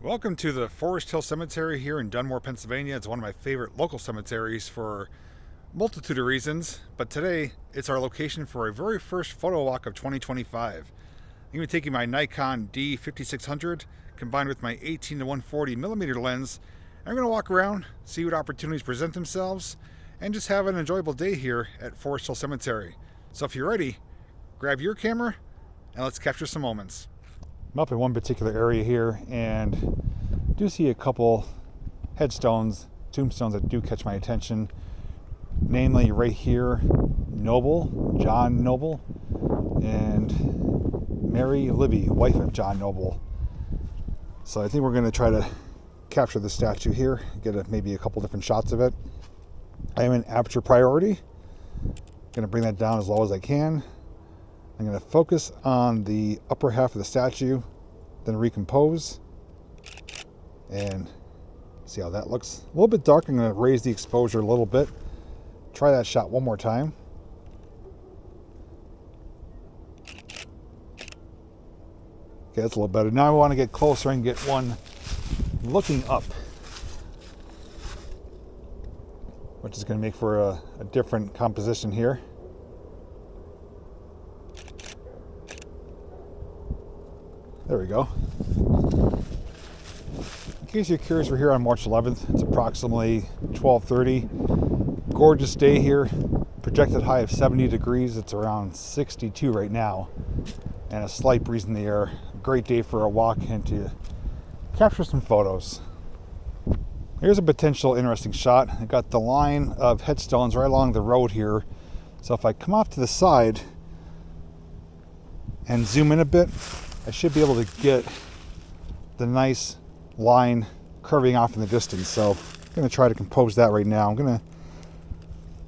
Welcome to the Forest Hill Cemetery here in Dunmore, Pennsylvania. It's one of my favorite local cemeteries for a multitude of reasons, but today it's our location for a very first photo walk of 2025. I'm going to be taking my Nikon D5600 combined with my 18-140 millimeter lens. And I'm going to walk around, see what opportunities present themselves, and just have an enjoyable day here at Forest Hill Cemetery. So if you're ready, grab your camera and let's capture some moments. I'm up in one particular area here and do see a couple headstones, tombstones that do catch my attention. Namely right here, Noble, John Noble, and Mary Libby, wife of John Noble. So I think we're going to try to capture the statue here, get maybe a couple different shots of it. I am in aperture priority. Going to bring that down as low as I can. I'm going to focus on the upper half of the statue, then recompose, and see how that looks. A little bit dark. I'm going to raise the exposure a little bit. Try that shot one more time. Okay, that's a little better. Now I want to get closer and get one looking up, which is going to make for a different composition here. There we go. In case you're curious, we're here on March 11th. It's approximately 12:30. Gorgeous day here. Projected high of 70 degrees. It's around 62 right now. And a slight breeze in the air. Great day for a walk and to capture some photos. Here's a potential interesting shot. I got the line of headstones right along the road here. So if I come off to the side and zoom in a bit, I should be able to get the nice line curving off in the distance. So I'm going to try to compose that right now. I'm going to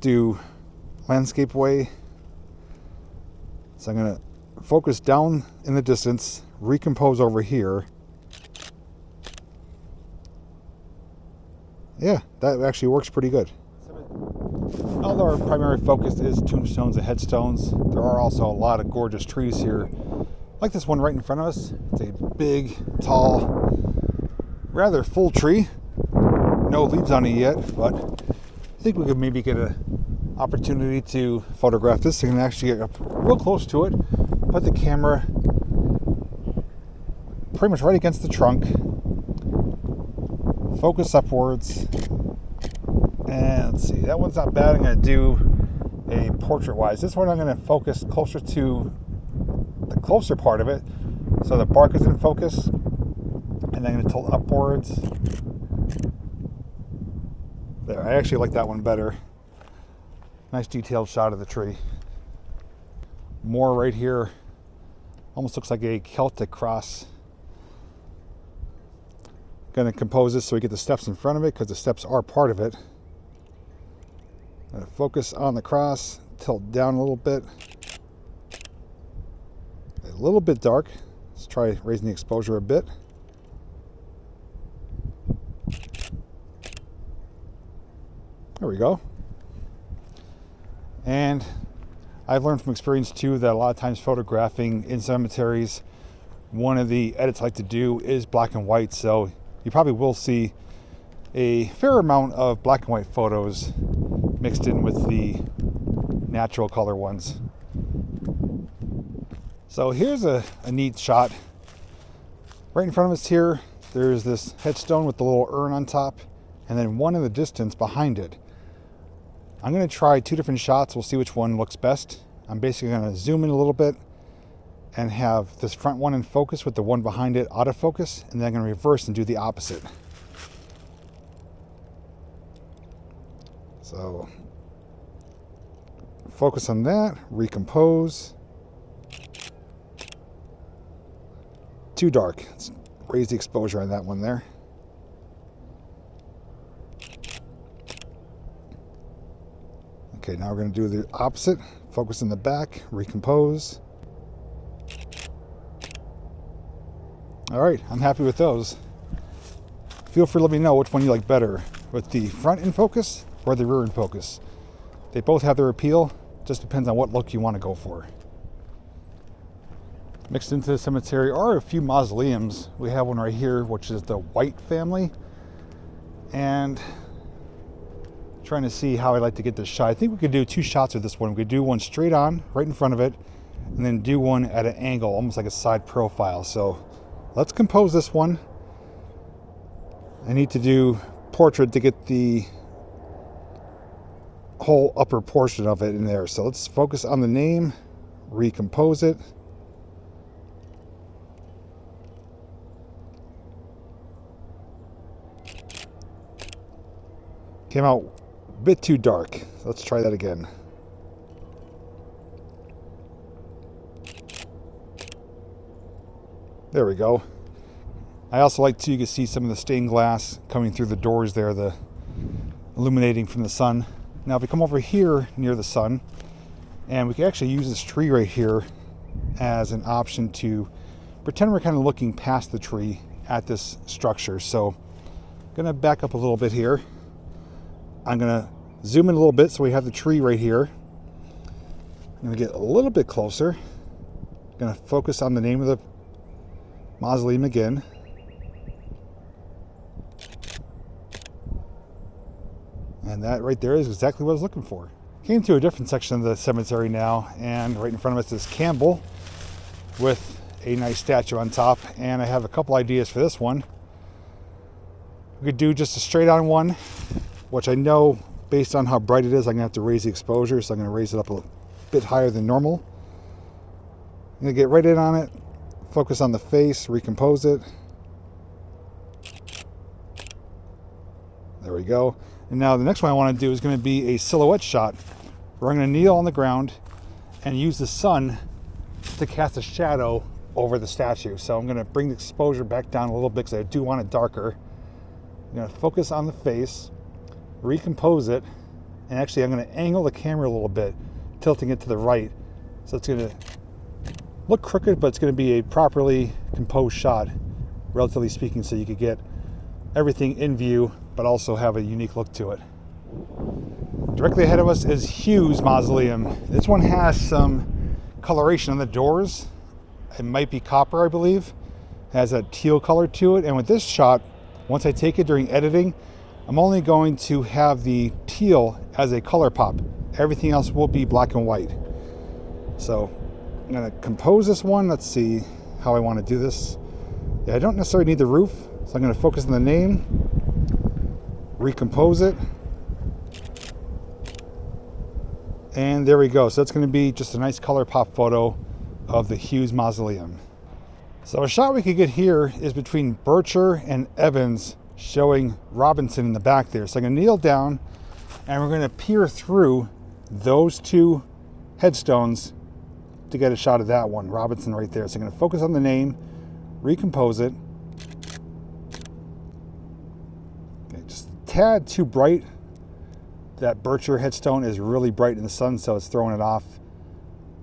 do landscape way. So I'm going to focus down in the distance, recompose over here. Yeah, that actually works pretty good. Although our primary focus is tombstones and headstones, there are also a lot of gorgeous trees here. Like this one right in front of us. It's a big, tall, rather full tree. No leaves on it yet, but I think we could maybe get an opportunity to photograph this and actually get up real close to it. Put the camera pretty much right against the trunk. Focus upwards. And let's see, that one's not bad. I'm going to do a portrait-wise. This one I'm going to focus closer to the closer part of it, so the bark is in focus, and then I'm going to tilt upwards. There, I actually like that one better. Nice detailed shot of the tree. More right here, almost looks like a Celtic cross. Going to compose this so we get the steps in front of it, because the steps are part of it. Going to focus on the cross, tilt down a little bit. A little bit dark. Let's try raising the exposure a bit. There we go. And I've learned from experience too that a lot of times photographing in cemeteries, one of the edits I like to do is black and white. So you probably will see a fair amount of black and white photos mixed in with the natural color ones. So here's a neat shot. Right in front of us here, there's this headstone with the little urn on top, and then one in the distance behind it. I'm going to try two different shots. We'll see which one looks best. I'm basically going to zoom in a little bit and have this front one in focus with the one behind it out of focus, and then I'm going to reverse and do the opposite. So focus on that, recompose. Too dark. Let's raise the exposure on that one there. Okay, now we're going to do the opposite. Focus in the back, recompose. All right, I'm happy with those. Feel free to let me know which one you like better, with the front in focus or the rear in focus. They both have their appeal. Just depends on what look you want to go for. Mixed into the cemetery are a few mausoleums. We have one right here, which is the White family. And trying to see how I'd like to get this shot. I think we could do two shots with this one. We could do one straight on, right in front of it, and then do one at an angle, almost like a side profile. So let's compose this one. I need to do portrait to get the whole upper portion of it in there. So let's focus on the name, recompose it. Came out a bit too dark. Let's try that again. There we go. I also like to, you can see some of the stained glass coming through the doors there, the illuminating from the sun. Now if we come over here near the sun, and we can actually use this tree right here as an option to pretend we're kind of looking past the tree at this structure. So I'm gonna back up a little bit here. I'm gonna zoom in a little bit so we have the tree right here. I'm gonna get a little bit closer. I'm gonna focus on the name of the mausoleum again. And that right there is exactly what I was looking for. Came to a different section of the cemetery now, and right in front of us is Campbell with a nice statue on top. And I have a couple ideas for this one. We could do just a straight on one, which I know based on how bright it is, I'm gonna have to raise the exposure, so I'm gonna raise it up a bit higher than normal. I'm gonna get right in on it, focus on the face, recompose it. There we go. And now the next one I want to do is going to be a silhouette shot where I'm going to kneel on the ground and use the sun to cast a shadow over the statue. So I'm going to bring the exposure back down a little bit because I do want it darker. I'm going to focus on the face, recompose it, and actually I'm going to angle the camera a little bit, tilting it to the right. So it's going to look crooked, but it's going to be a properly composed shot, relatively speaking, so you could get everything in view, but also have a unique look to it. Directly ahead of us is Hugh's Mausoleum. This one has some coloration on the doors. It might be copper, I believe. It has a teal color to it. And with this shot, once I take it during editing, I'm only going to have the teal as a color pop. Everything else will be black and white. So I'm gonna compose this one. Let's see how I want to do this. Yeah, I don't necessarily need the roof, so I'm gonna focus on the name, recompose it, and there we go. So that's going to be just a nice color pop photo of the Hughes Mausoleum. So a shot we could get here is between Bircher and Evans, showing Robinson in the back there. So I'm going to kneel down and we're going to peer through those two headstones to get a shot of that one, Robinson right there. So I'm going to focus on the name, recompose it. Tad too bright. That Bircher headstone is really bright in the sun, so it's throwing it off.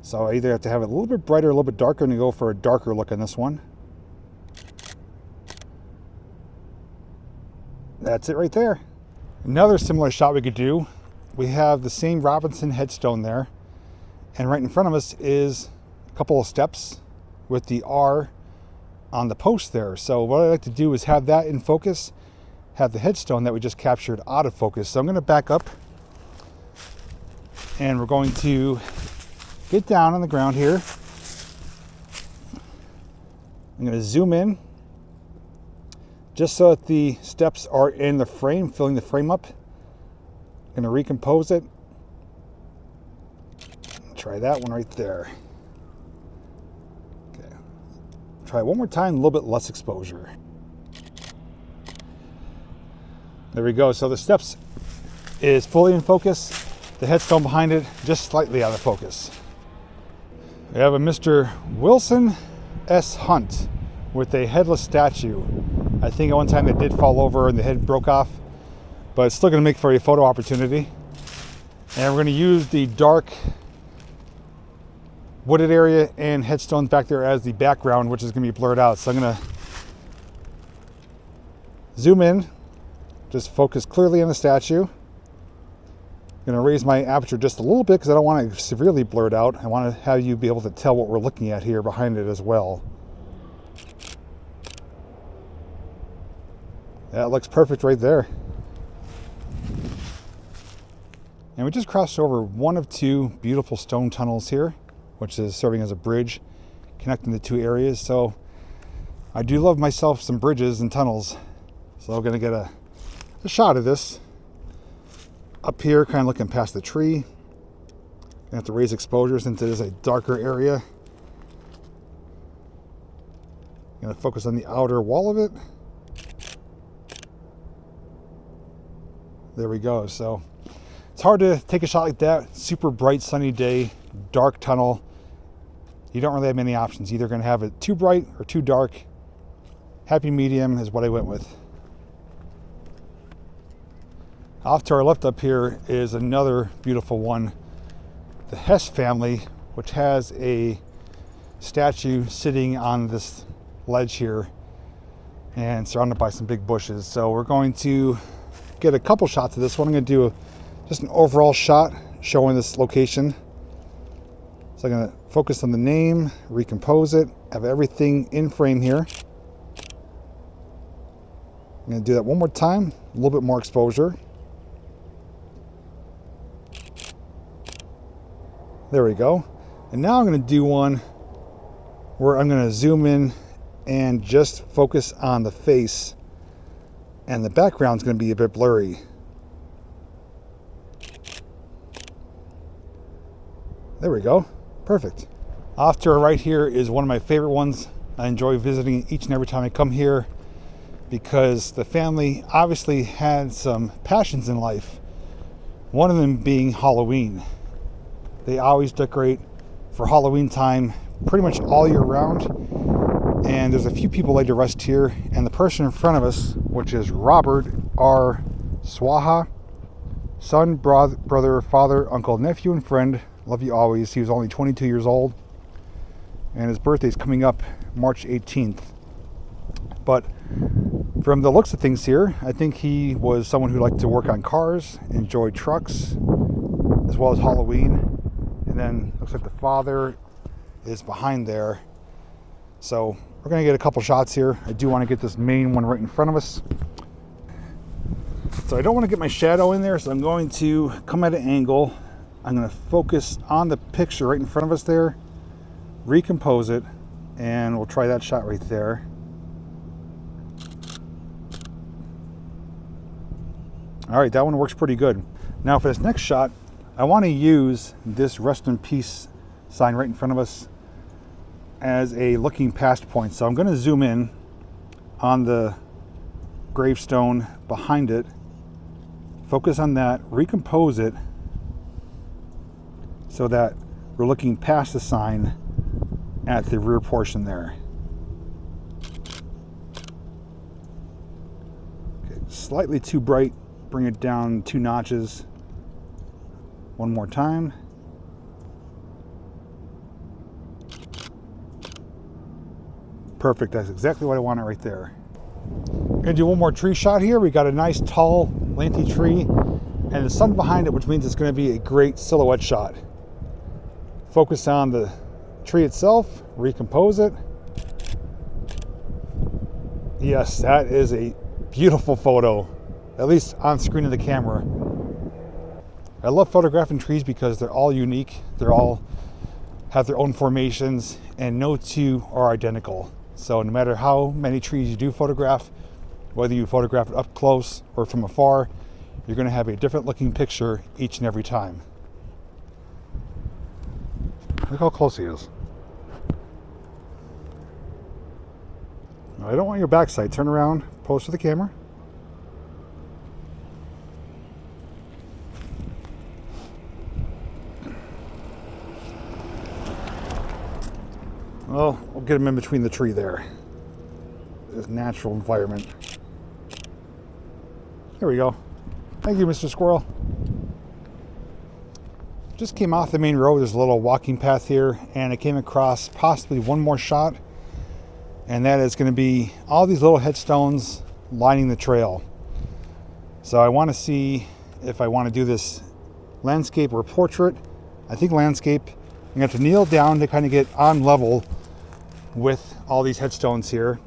So I either have to have it a little bit brighter, a little bit darker, and go for a darker look on this one. That's it right there. Another similar shot we could do. We have the same Robinson headstone there, and right in front of us is a couple of steps with the R on the post there. So what I like to do is have that in focus, have the headstone that we just captured out of focus. So I'm going to back up and we're going to get down on the ground here. I'm going to zoom in just so that the steps are in the frame, filling the frame up. I'm going to recompose it. Try that one right there. Okay. Try one more time, a little bit less exposure. There we go. So the steps is fully in focus. The headstone behind it just slightly out of focus. We have a Mr. Wilson S. Hunt with a headless statue. I think at one time it did fall over and the head broke off, but it's still going to make for a photo opportunity. And we're going to use the dark wooded area and headstones back there as the background, which is going to be blurred out. So I'm going to zoom in. Just focus clearly on the statue. I'm going to raise my aperture just a little bit because I don't want to severely blur it out. I want to have you be able to tell what we're looking at here behind it as well. That looks perfect right there. And we just crossed over one of two beautiful stone tunnels here, which is serving as a bridge connecting the two areas. So I do love myself some bridges and tunnels. So I'm going to get a shot of this up here, kind of looking past the tree. I have to raise exposure since it is a darker area. I'm going to focus on the outer wall of it. There we go. So it's hard to take a shot like that. Super bright sunny day, dark tunnel. You don't really have many options. Either going to have it too bright or too dark. Happy medium is what I went with. Off to our left up here is another beautiful one. The Hess family, which has a statue sitting on this ledge here and surrounded by some big bushes. So we're going to get a couple shots of this one. I'm going to do just an overall shot showing this location. So I'm going to focus on the name, recompose it, have everything in frame here. I'm going to do that one more time, a little bit more exposure. There we go. And now I'm going to do one where I'm going to zoom in and just focus on the face, and the background's going to be a bit blurry. There we go. Perfect. Off to our right here is one of my favorite ones. I enjoy visiting each and every time I come here because the family obviously had some passions in life. One of them being Halloween. They always decorate for Halloween time pretty much all year round. And there's a few people laid to rest here. And the person in front of us, which is Robert R. Swaha, son, brother, father, uncle, nephew, and friend. Love you always. He was only 22 years old. And his birthday's coming up March 18th. But from the looks of things here, I think he was someone who liked to work on cars, enjoyed trucks, as well as Halloween. And then looks like the father is behind there. So we're going to get a couple shots here. I do want to get this main one right in front of us. So I don't want to get my shadow in there, so I'm going to come at an angle. I'm going to focus on the picture right in front of us there, recompose it, and we'll try that shot right there. All right, that one works pretty good. Now for this next shot, I want to use this rest in peace sign right in front of us as a looking past point. So I'm going to zoom in on the gravestone behind it, focus on that, recompose it so that we're looking past the sign at the rear portion there. Okay, slightly too bright, bring it down 2 notches. One more time. Perfect, that's exactly what I wanted right there. I'm gonna do one more tree shot here. We got a nice tall, lengthy tree and the sun behind it, which means it's gonna be a great silhouette shot. Focus on the tree itself, recompose it. Yes, that is a beautiful photo, at least on screen of the camera. I love photographing trees because they're all unique. They're all have their own formations and no two are identical. So no matter how many trees you do photograph, whether you photograph it up close or from afar, you're going to have a different looking picture each and every time. Look how close he is. I don't want your backside. Turn around, pose for the camera. Well, we'll get him in between the tree there. This natural environment. There we go. Thank you, Mr. Squirrel. Just came off the main road. There's a little walking path here, and I came across possibly one more shot, and that is going to be all these little headstones lining the trail. So I want to see if I want to do this landscape or portrait. I think landscape. You have to kneel down to kind of get on level with all these headstones here.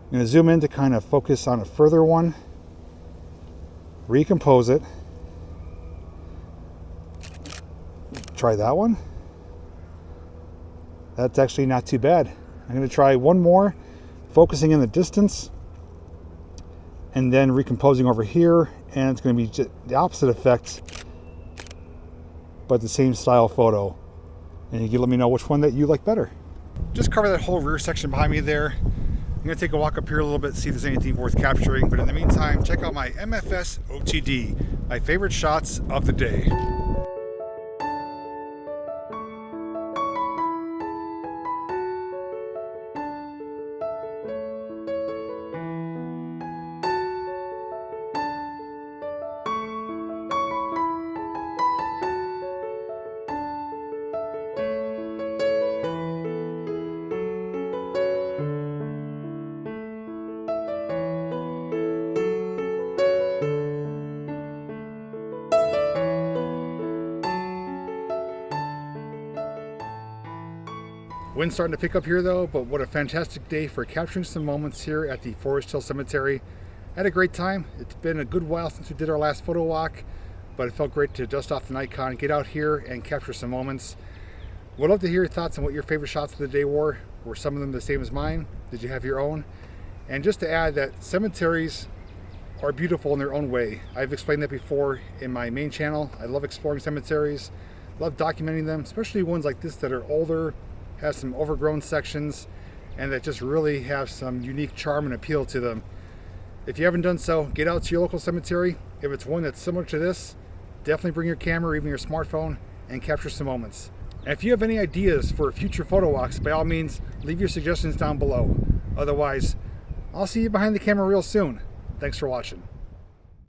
I'm going to zoom in to kind of focus on a further one, recompose it. Try that one. That's actually not too bad. I'm going to try one more, focusing in the distance and then recomposing over here, and it's going to be the opposite effect but the same style photo, and you can let me know which one that you like better. Just cover that whole rear section behind me there. I'm going to take a walk up here a little bit, see if there's anything worth capturing, but in the meantime, check out my MFS OTD, my favorite shots of the day. Wind's starting to pick up here though, but what a fantastic day for capturing some moments here at the Forest Hill Cemetery. I had a great time. It's been a good while since we did our last photo walk, but it felt great to dust off the Nikon, get out here and capture some moments. Would love to hear your thoughts on what your favorite shots of the day were. Were some of them the same as mine? Did you have your own? And just to add that cemeteries are beautiful in their own way. I've explained that before in my main channel. I love exploring cemeteries, love documenting them, especially ones like this that are older, have some overgrown sections, and that just really have some unique charm and appeal to them. If you haven't done so, get out to your local cemetery. If it's one that's similar to this, definitely bring your camera or even your smartphone and capture some moments. And if you have any ideas for future photo walks, by all means, leave your suggestions down below. Otherwise, I'll see you behind the camera real soon. Thanks for watching.